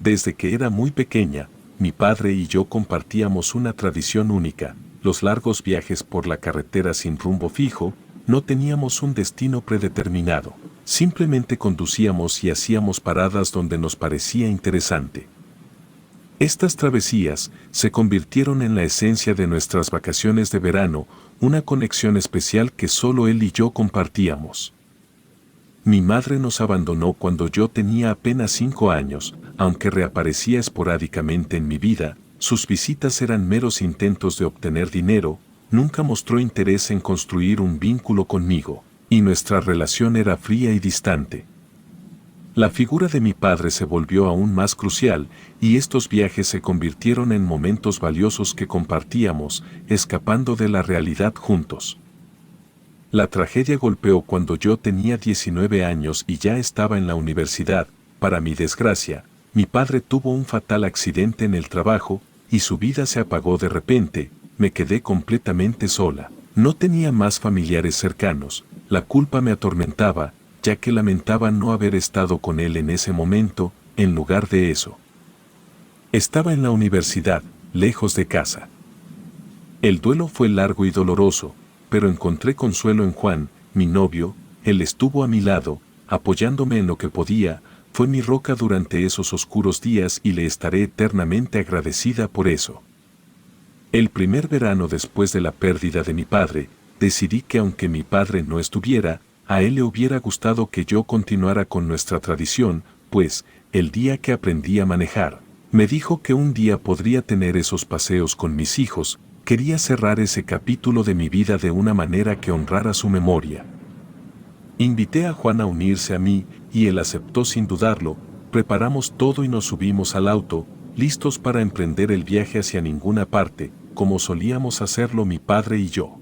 Desde que era muy pequeña, mi padre y yo compartíamos una tradición única: los largos viajes por la carretera sin rumbo fijo. No teníamos un destino predeterminado, simplemente conducíamos y hacíamos paradas donde nos parecía interesante. Estas travesías se convirtieron en la esencia de nuestras vacaciones de verano, una conexión especial que solo él y yo compartíamos. Mi madre nos abandonó cuando yo tenía apenas 5 años, aunque reaparecía esporádicamente en mi vida. Sus visitas eran meros intentos de obtener dinero. Nunca mostró interés en construir un vínculo conmigo, y nuestra relación era fría y distante. La figura de mi padre se volvió aún más crucial, y estos viajes se convirtieron en momentos valiosos que compartíamos, escapando de la realidad juntos. La tragedia golpeó cuando yo tenía 19 años y ya estaba en la universidad. Para mi desgracia, mi padre tuvo un fatal accidente en el trabajo, y su vida se apagó de repente. Me quedé completamente sola. No tenía más familiares cercanos. La culpa me atormentaba, ya que lamentaba no haber estado con él en ese momento. En lugar de eso, estaba en la universidad, lejos de casa. El duelo fue largo y doloroso, pero encontré consuelo en Juan, mi novio. Él estuvo a mi lado, apoyándome en lo que podía. Fue mi roca durante esos oscuros días y le estaré eternamente agradecida por eso. El primer verano después de la pérdida de mi padre, decidí que aunque mi padre no estuviera, a él le hubiera gustado que yo continuara con nuestra tradición, pues, el día que aprendí a manejar, me dijo que un día podría tener esos paseos con mis hijos. Quería cerrar ese capítulo de mi vida de una manera que honrara su memoria. Invité a Juan a unirse a mí, y él aceptó sin dudarlo. Preparamos todo y nos subimos al auto, listos para emprender el viaje hacia ninguna parte, como solíamos hacerlo mi padre y yo.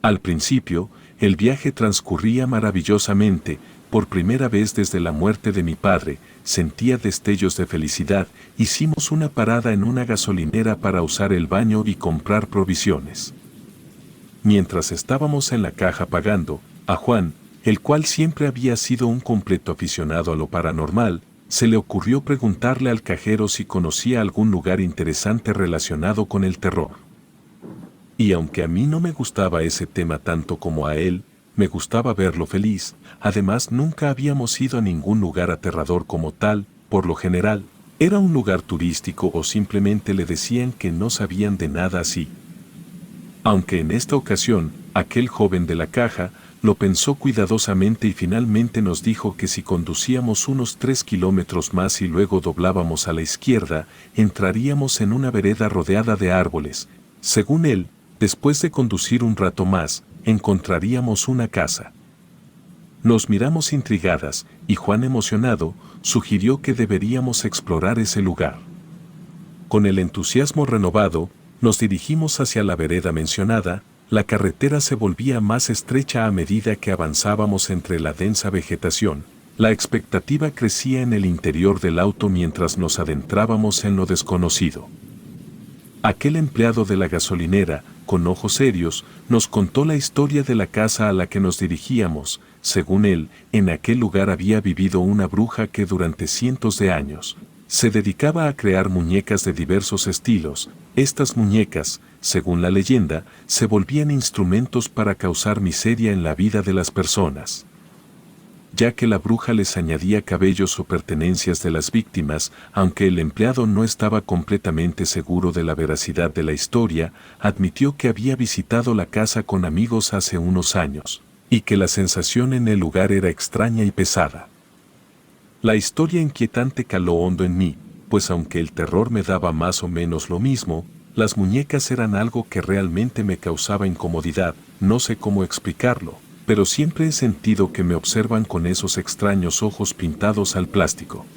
Al principio, el viaje transcurría maravillosamente. Por primera vez desde la muerte de mi padre, sentía destellos de felicidad. Hicimos una parada en una gasolinera para usar el baño y comprar provisiones. Mientras estábamos en la caja pagando, a Juan, el cual siempre había sido un completo aficionado a lo paranormal, se le ocurrió preguntarle al cajero si conocía algún lugar interesante relacionado con el terror. Y aunque a mí no me gustaba ese tema tanto como a él, me gustaba verlo feliz. Además, nunca habíamos ido a ningún lugar aterrador como tal. Por lo general, era un lugar turístico o simplemente le decían que no sabían de nada así. Aunque en esta ocasión, aquel joven de la caja lo pensó cuidadosamente y finalmente nos dijo que si conducíamos unos 3 kilómetros más y luego doblábamos a la izquierda, entraríamos en una vereda rodeada de árboles. Según él, después de conducir un rato más, encontraríamos una casa. Nos miramos intrigadas, y Juan, emocionado, sugirió que deberíamos explorar ese lugar. Con el entusiasmo renovado, nos dirigimos hacia la vereda mencionada. La carretera se volvía más estrecha a medida que avanzábamos entre la densa vegetación. La expectativa crecía en el interior del auto mientras nos adentrábamos en lo desconocido. Aquel empleado de la gasolinera, con ojos serios, nos contó la historia de la casa a la que nos dirigíamos. Según él, en aquel lugar había vivido una bruja que durante cientos de años se dedicaba a crear muñecas de diversos estilos. Estas muñecas, según la leyenda, se volvían instrumentos para causar miseria en la vida de las personas, ya que la bruja les añadía cabellos o pertenencias de las víctimas. Aunque el empleado no estaba completamente seguro de la veracidad de la historia, admitió que había visitado la casa con amigos hace unos años, y que la sensación en el lugar era extraña y pesada. La historia inquietante caló hondo en mí, pues aunque el terror me daba más o menos lo mismo, las muñecas eran algo que realmente me causaba incomodidad. No sé cómo explicarlo, pero siempre he sentido que me observan con esos extraños ojos pintados al plástico.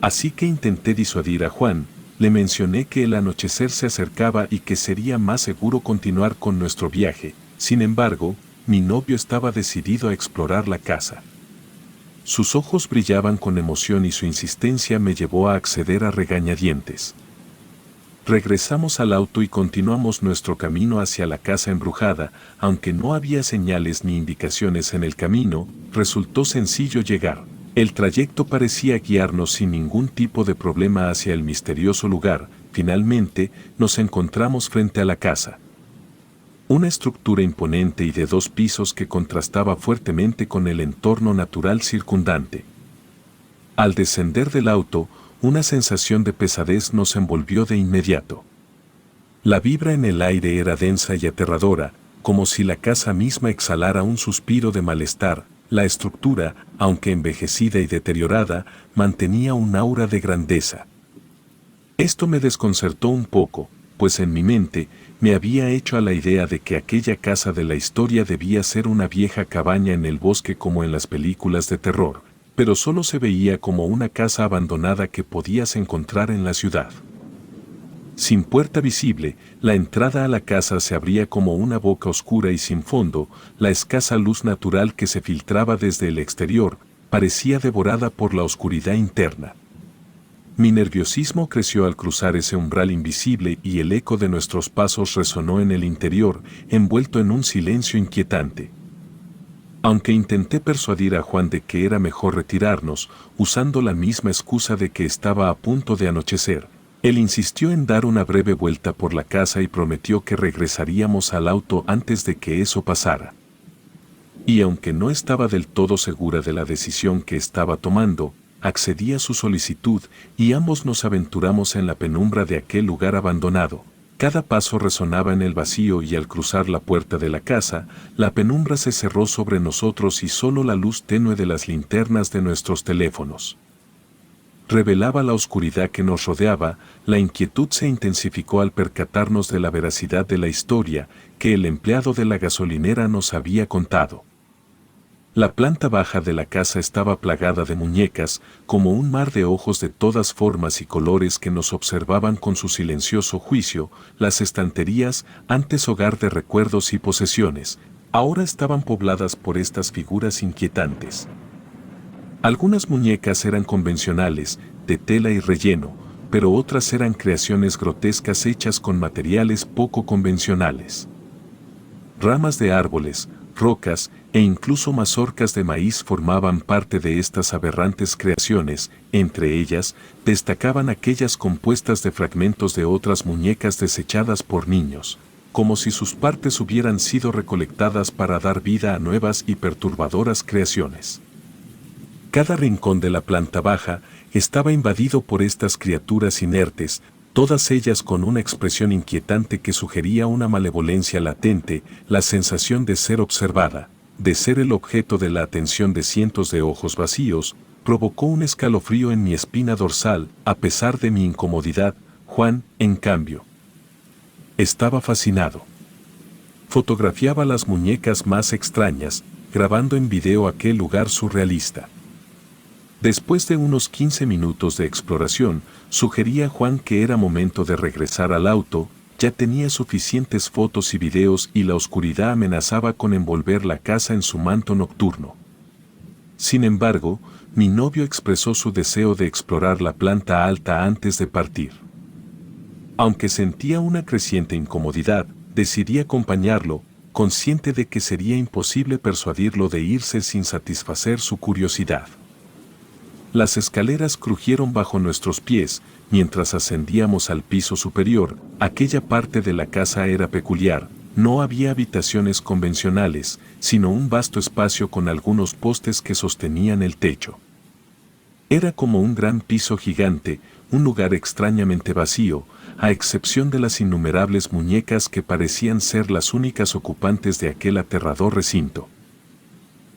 Así que intenté disuadir a Juan. Le mencioné que el anochecer se acercaba y que sería más seguro continuar con nuestro viaje. Sin embargo, mi novio estaba decidido a explorar la casa. Sus ojos brillaban con emoción y su insistencia me llevó a acceder a regañadientes. Regresamos al auto y continuamos nuestro camino hacia la casa embrujada. Aunque no había señales ni indicaciones en el camino, resultó sencillo llegar. El trayecto parecía guiarnos sin ningún tipo de problema hacia el misterioso lugar. Finalmente, nos encontramos frente a la casa. Una estructura imponente y de 2 pisos que contrastaba fuertemente con el entorno natural circundante. Al descender del auto, una sensación de pesadez nos envolvió de inmediato. La vibra en el aire era densa y aterradora, como si la casa misma exhalara un suspiro de malestar. La estructura, aunque envejecida y deteriorada, mantenía un aura de grandeza. Esto me desconcertó un poco, pues en mi mente me había hecho a la idea de que aquella casa de la historia debía ser una vieja cabaña en el bosque como en las películas de terror, pero solo se veía como una casa abandonada que podías encontrar en la ciudad. Sin puerta visible, la entrada a la casa se abría como una boca oscura y sin fondo. La escasa luz natural que se filtraba desde el exterior parecía devorada por la oscuridad interna. Mi nerviosismo creció al cruzar ese umbral invisible y el eco de nuestros pasos resonó en el interior, envuelto en un silencio inquietante. Aunque intenté persuadir a Juan de que era mejor retirarnos, usando la misma excusa de que estaba a punto de anochecer, él insistió en dar una breve vuelta por la casa y prometió que regresaríamos al auto antes de que eso pasara. Y aunque no estaba del todo segura de la decisión que estaba tomando, accedí a su solicitud y ambos nos aventuramos en la penumbra de aquel lugar abandonado. Cada paso resonaba en el vacío y al cruzar la puerta de la casa, la penumbra se cerró sobre nosotros y solo la luz tenue de las linternas de nuestros teléfonos revelaba la oscuridad que nos rodeaba. La inquietud se intensificó al percatarnos de la veracidad de la historia que el empleado de la gasolinera nos había contado. La planta baja de la casa estaba plagada de muñecas, como un mar de ojos de todas formas y colores que nos observaban con su silencioso juicio. Las estanterías, antes hogar de recuerdos y posesiones, ahora estaban pobladas por estas figuras inquietantes. Algunas muñecas eran convencionales, de tela y relleno, pero otras eran creaciones grotescas hechas con materiales poco convencionales. Ramas de árboles, rocas e incluso mazorcas de maíz formaban parte de estas aberrantes creaciones. Entre ellas, destacaban aquellas compuestas de fragmentos de otras muñecas desechadas por niños, como si sus partes hubieran sido recolectadas para dar vida a nuevas y perturbadoras creaciones. Cada rincón de la planta baja estaba invadido por estas criaturas inertes, todas ellas con una expresión inquietante que sugería una malevolencia latente. La sensación de ser observada, de ser el objeto de la atención de cientos de ojos vacíos, provocó un escalofrío en mi espina dorsal. A pesar de mi incomodidad, Juan, en cambio, estaba fascinado. Fotografiaba las muñecas más extrañas, grabando en video aquel lugar surrealista. Después de unos 15 minutos de exploración, sugería a Juan que era momento de regresar al auto. Ya tenía suficientes fotos y videos y la oscuridad amenazaba con envolver la casa en su manto nocturno. Sin embargo, mi novio expresó su deseo de explorar la planta alta antes de partir. Aunque sentía una creciente incomodidad, decidí acompañarlo, consciente de que sería imposible persuadirlo de irse sin satisfacer su curiosidad. Las escaleras crujieron bajo nuestros pies mientras ascendíamos al piso superior. Aquella parte de la casa era peculiar. No había habitaciones convencionales, sino un vasto espacio con algunos postes que sostenían el techo. Era como un gran piso gigante, un lugar extrañamente vacío, a excepción de las innumerables muñecas que parecían ser las únicas ocupantes de aquel aterrador recinto.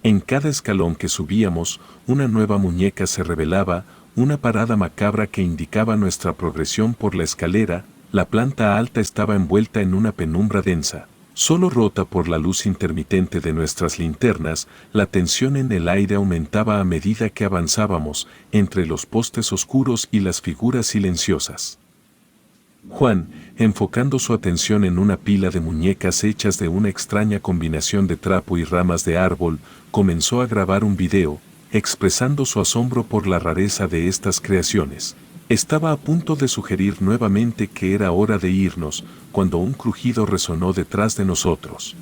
En cada escalón que subíamos, una nueva muñeca se revelaba, una parada macabra que indicaba nuestra progresión por la escalera. La planta alta estaba envuelta en una penumbra densa, solo rota por la luz intermitente de nuestras linternas. La tensión en el aire aumentaba a medida que avanzábamos, entre los postes oscuros y las figuras silenciosas. Juan, enfocando su atención en una pila de muñecas hechas de una extraña combinación de trapo y ramas de árbol, comenzó a grabar un video, expresando su asombro por la rareza de estas creaciones. Estaba a punto de sugerir nuevamente que era hora de irnos, cuando un crujido resonó detrás de nosotros.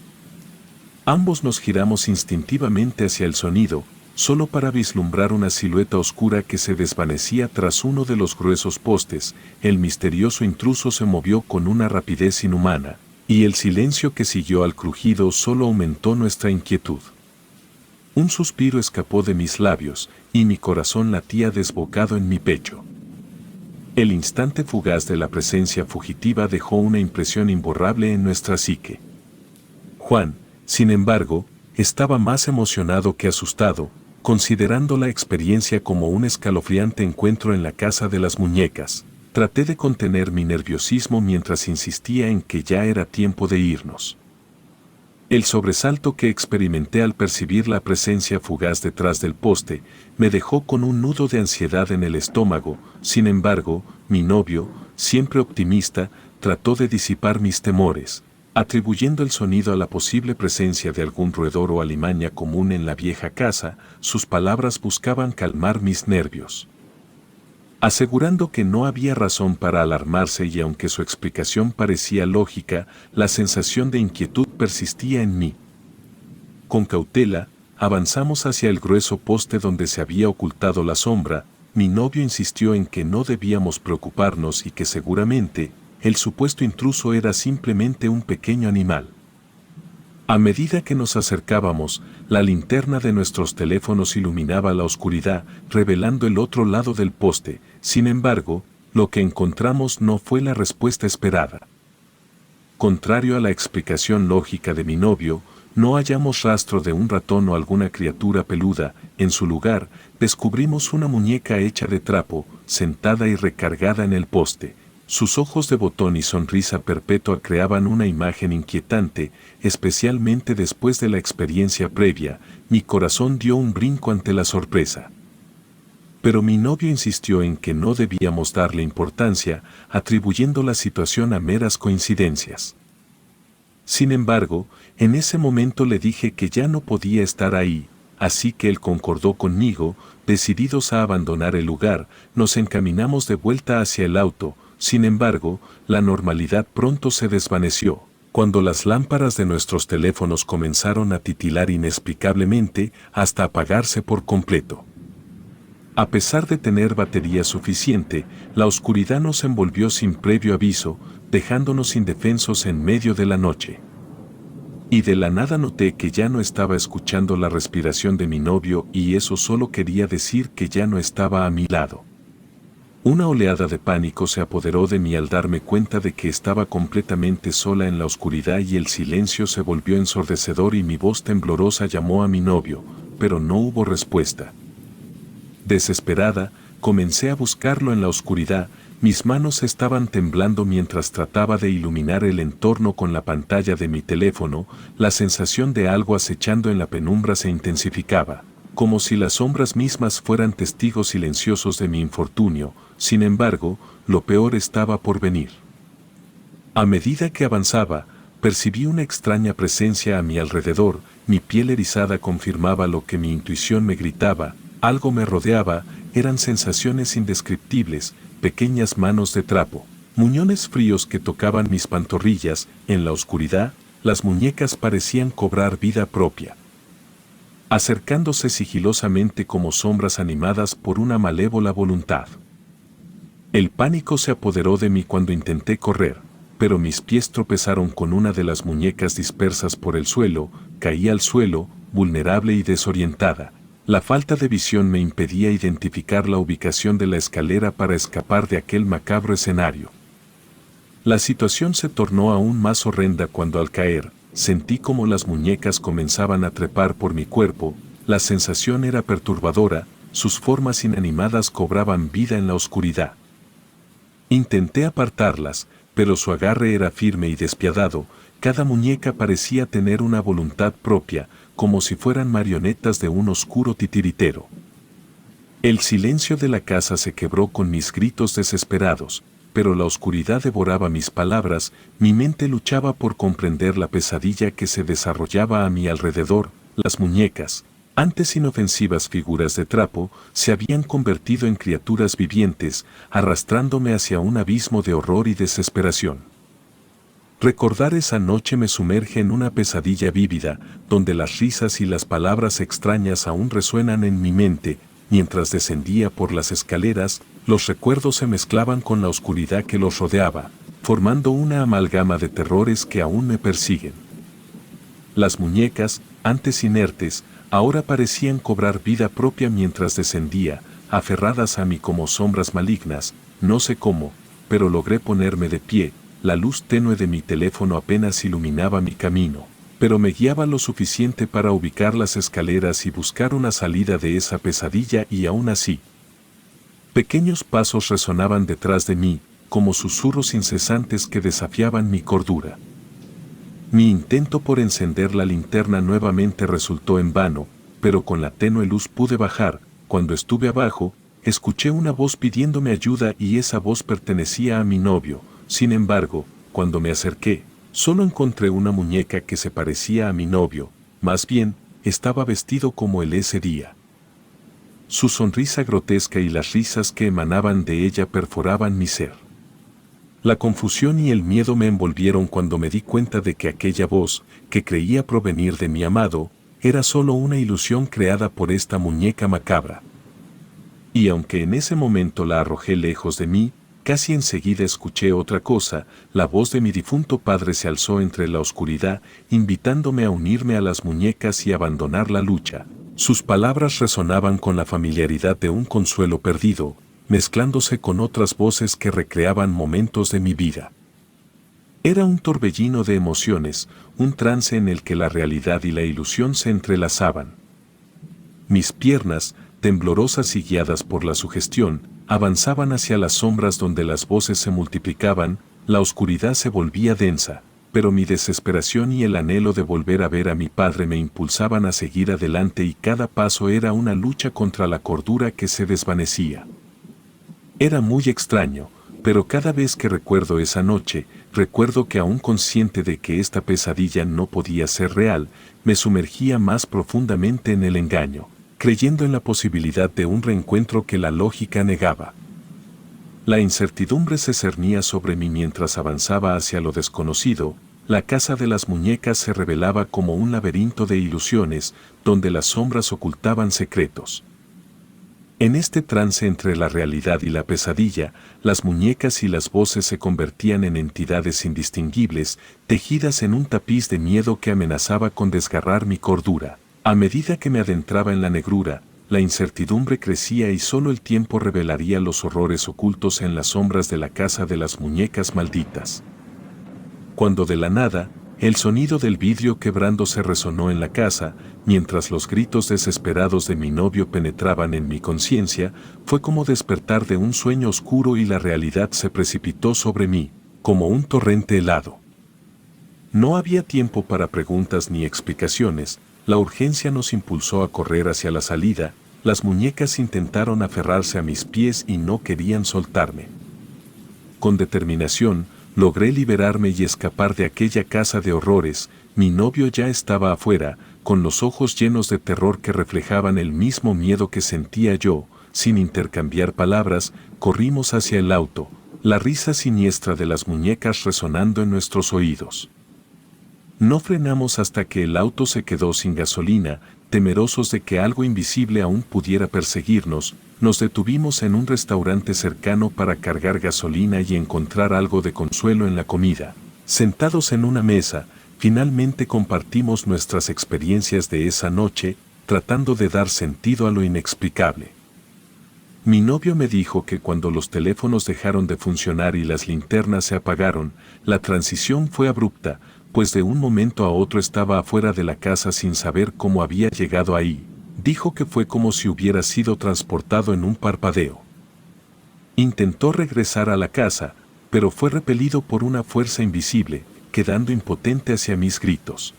Ambos nos giramos instintivamente hacia el sonido. solo para vislumbrar una silueta oscura que se desvanecía tras uno de los gruesos postes. El misterioso intruso se movió con una rapidez inhumana, y el silencio que siguió al crujido solo aumentó nuestra inquietud. Un suspiro escapó de mis labios, y mi corazón latía desbocado en mi pecho. El instante fugaz de la presencia fugitiva dejó una impresión imborrable en nuestra psique. Juan, sin embargo, estaba más emocionado que asustado, considerando la experiencia como un escalofriante encuentro en la casa de las muñecas. Traté de contener mi nerviosismo mientras insistía en que ya era tiempo de irnos. El sobresalto que experimenté al percibir la presencia fugaz detrás del poste me dejó con un nudo de ansiedad en el estómago. Sin embargo, mi novio, siempre optimista, trató de disipar mis temores, atribuyendo el sonido a la posible presencia de algún roedor o alimaña común en la vieja casa. Sus palabras buscaban calmar mis nervios, asegurando que no había razón para alarmarse, y aunque su explicación parecía lógica, la sensación de inquietud persistía en mí. Con cautela, avanzamos hacia el grueso poste donde se había ocultado la sombra. Mi novio insistió en que no debíamos preocuparnos y que seguramente el supuesto intruso era simplemente un pequeño animal. A medida que nos acercábamos, la linterna de nuestros teléfonos iluminaba la oscuridad, revelando el otro lado del poste. Sin embargo, lo que encontramos no fue la respuesta esperada. Contrario a la explicación lógica de mi novio, no hallamos rastro de un ratón o alguna criatura peluda. En su lugar, descubrimos una muñeca hecha de trapo, sentada y recargada en el poste. Sus ojos de botón y sonrisa perpetua creaban una imagen inquietante, especialmente después de la experiencia previa. Mi corazón dio un brinco ante la sorpresa. Pero mi novio insistió en que no debíamos darle importancia, atribuyendo la situación a meras coincidencias. Sin embargo, en ese momento le dije que ya no podía estar ahí, así que él concordó conmigo. Decididos a abandonar el lugar, nos encaminamos de vuelta hacia el auto. Sin embargo, la normalidad pronto se desvaneció, cuando las lámparas de nuestros teléfonos comenzaron a titilar inexplicablemente hasta apagarse por completo. A pesar de tener batería suficiente, la oscuridad nos envolvió sin previo aviso, dejándonos indefensos en medio de la noche. Y de la nada noté que ya no estaba escuchando la respiración de mi novio, y eso solo quería decir que ya no estaba a mi lado. Una oleada de pánico se apoderó de mí al darme cuenta de que estaba completamente sola en la oscuridad, y el silencio se volvió ensordecedor y mi voz temblorosa llamó a mi novio, pero no hubo respuesta. Desesperada, comencé a buscarlo en la oscuridad. Mis manos estaban temblando mientras trataba de iluminar el entorno con la pantalla de mi teléfono. La sensación de algo acechando en la penumbra se intensificaba, como si las sombras mismas fueran testigos silenciosos de mi infortunio. Sin embargo, lo peor estaba por venir. A medida que avanzaba, percibí una extraña presencia a mi alrededor. Mi piel erizada confirmaba lo que mi intuición me gritaba. Algo me rodeaba. Eran sensaciones indescriptibles, pequeñas manos de trapo, muñones fríos que tocaban mis pantorrillas. En la oscuridad, las muñecas parecían cobrar vida propia, acercándose sigilosamente como sombras animadas por una malévola voluntad. El pánico se apoderó de mí cuando intenté correr, pero mis pies tropezaron con una de las muñecas dispersas por el suelo. Caí al suelo, vulnerable y desorientada. La falta de visión me impedía identificar la ubicación de la escalera para escapar de aquel macabro escenario. La situación se tornó aún más horrenda cuando, al caer, sentí como las muñecas comenzaban a trepar por mi cuerpo. La sensación era perturbadora. Sus formas inanimadas cobraban vida en la oscuridad. Intenté apartarlas, pero su agarre era firme y despiadado. Cada muñeca parecía tener una voluntad propia, como si fueran marionetas de un oscuro titiritero. El silencio de la casa se quebró con mis gritos desesperados, pero la oscuridad devoraba mis palabras. Mi mente luchaba por comprender la pesadilla que se desarrollaba a mi alrededor. Las muñecas, antes inofensivas figuras de trapo, se habían convertido en criaturas vivientes, arrastrándome hacia un abismo de horror y desesperación. Recordar esa noche me sumerge en una pesadilla vívida, donde las risas y las palabras extrañas aún resuenan en mi mente. Mientras descendía por las escaleras, los recuerdos se mezclaban con la oscuridad que los rodeaba, formando una amalgama de terrores que aún me persiguen. Las muñecas, antes inertes, ahora parecían cobrar vida propia mientras descendía, aferradas a mí como sombras malignas. No sé cómo, pero logré ponerme de pie. La luz tenue de mi teléfono apenas iluminaba mi camino, pero me guiaba lo suficiente para ubicar las escaleras y buscar una salida de esa pesadilla, y aún así, pequeños pasos resonaban detrás de mí, como susurros incesantes que desafiaban mi cordura. Mi intento por encender la linterna nuevamente resultó en vano, pero con la tenue luz pude bajar. Cuando estuve abajo, escuché una voz pidiéndome ayuda, y esa voz pertenecía a mi novio. Sin embargo, cuando me acerqué, solo encontré una muñeca que se parecía a mi novio. Más bien, estaba vestido como él ese día. Su sonrisa grotesca y las risas que emanaban de ella perforaban mi ser. La confusión y el miedo me envolvieron cuando me di cuenta de que aquella voz, que creía provenir de mi amado, era solo una ilusión creada por esta muñeca macabra. Y aunque en ese momento la arrojé lejos de mí, casi enseguida escuché otra cosa. La voz de mi difunto padre se alzó entre la oscuridad, invitándome a unirme a las muñecas y abandonar la lucha. Sus palabras resonaban con la familiaridad de un consuelo perdido, mezclándose con otras voces que recreaban momentos de mi vida. Era un torbellino de emociones, un trance en el que la realidad y la ilusión se entrelazaban. Mis piernas, temblorosas y guiadas por la sugestión, avanzaban hacia las sombras donde las voces se multiplicaban. La oscuridad se volvía densa, pero mi desesperación y el anhelo de volver a ver a mi padre me impulsaban a seguir adelante, y cada paso era una lucha contra la cordura que se desvanecía. Era muy extraño, pero cada vez que recuerdo esa noche, recuerdo que aún consciente de que esta pesadilla no podía ser real, me sumergía más profundamente en el engaño, creyendo en la posibilidad de un reencuentro que la lógica negaba. La incertidumbre se cernía sobre mí mientras avanzaba hacia lo desconocido. La casa de las muñecas se revelaba como un laberinto de ilusiones, donde las sombras ocultaban secretos. En este trance entre la realidad y la pesadilla, las muñecas y las voces se convertían en entidades indistinguibles, tejidas en un tapiz de miedo que amenazaba con desgarrar mi cordura. A medida que me adentraba en la negrura, la incertidumbre crecía, y solo el tiempo revelaría los horrores ocultos en las sombras de la casa de las muñecas malditas. Cuando de la nada, el sonido del vidrio quebrándose resonó en la casa, mientras los gritos desesperados de mi novio penetraban en mi conciencia, fue como despertar de un sueño oscuro, y la realidad se precipitó sobre mí, como un torrente helado. No había tiempo para preguntas ni explicaciones. La urgencia nos impulsó a correr hacia la salida. Las muñecas intentaron aferrarse a mis pies y no querían soltarme. Con determinación, logré liberarme y escapar de aquella casa de horrores. Mi novio ya estaba afuera, con los ojos llenos de terror que reflejaban el mismo miedo que sentía yo. Sin intercambiar palabras, corrimos hacia el auto, la risa siniestra de las muñecas resonando en nuestros oídos. No frenamos hasta que el auto se quedó sin gasolina. Temerosos de que algo invisible aún pudiera perseguirnos, nos detuvimos en un restaurante cercano para cargar gasolina y encontrar algo de consuelo en la comida. Sentados en una mesa, finalmente compartimos nuestras experiencias de esa noche, tratando de dar sentido a lo inexplicable. Mi novio me dijo que cuando los teléfonos dejaron de funcionar y las linternas se apagaron, la transición fue abrupta, pues de un momento a otro estaba afuera de la casa sin saber cómo había llegado ahí. Dijo que fue como si hubiera sido transportado en un parpadeo. Intentó regresar a la casa, pero fue repelido por una fuerza invisible, quedando impotente hacia mis gritos.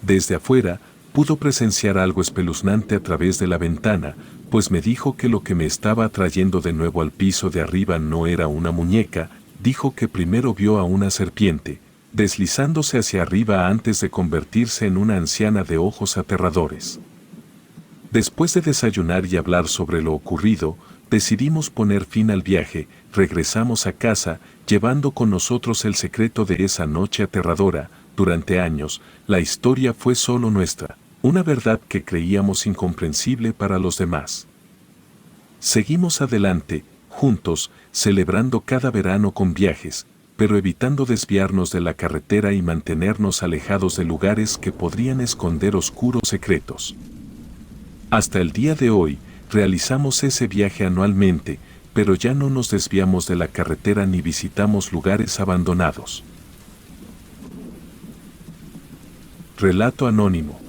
Desde afuera, pudo presenciar algo espeluznante a través de la ventana, pues me dijo que lo que me estaba atrayendo de nuevo al piso de arriba no era una muñeca. Dijo que primero vio a una serpiente, deslizándose hacia arriba antes de convertirse en una anciana de ojos aterradores. Después de desayunar y hablar sobre lo ocurrido, Decidimos poner fin al viaje, regresamos a casa, llevando con nosotros el secreto de esa noche aterradora. Durante años, la historia fue solo nuestra, una verdad que creíamos incomprensible para los demás. Seguimos adelante, juntos, celebrando cada verano con viajes, pero evitando desviarnos de la carretera y mantenernos alejados de lugares que podrían esconder oscuros secretos. Hasta el día de hoy, realizamos ese viaje anualmente, pero ya no nos desviamos de la carretera ni visitamos lugares abandonados. Relato anónimo.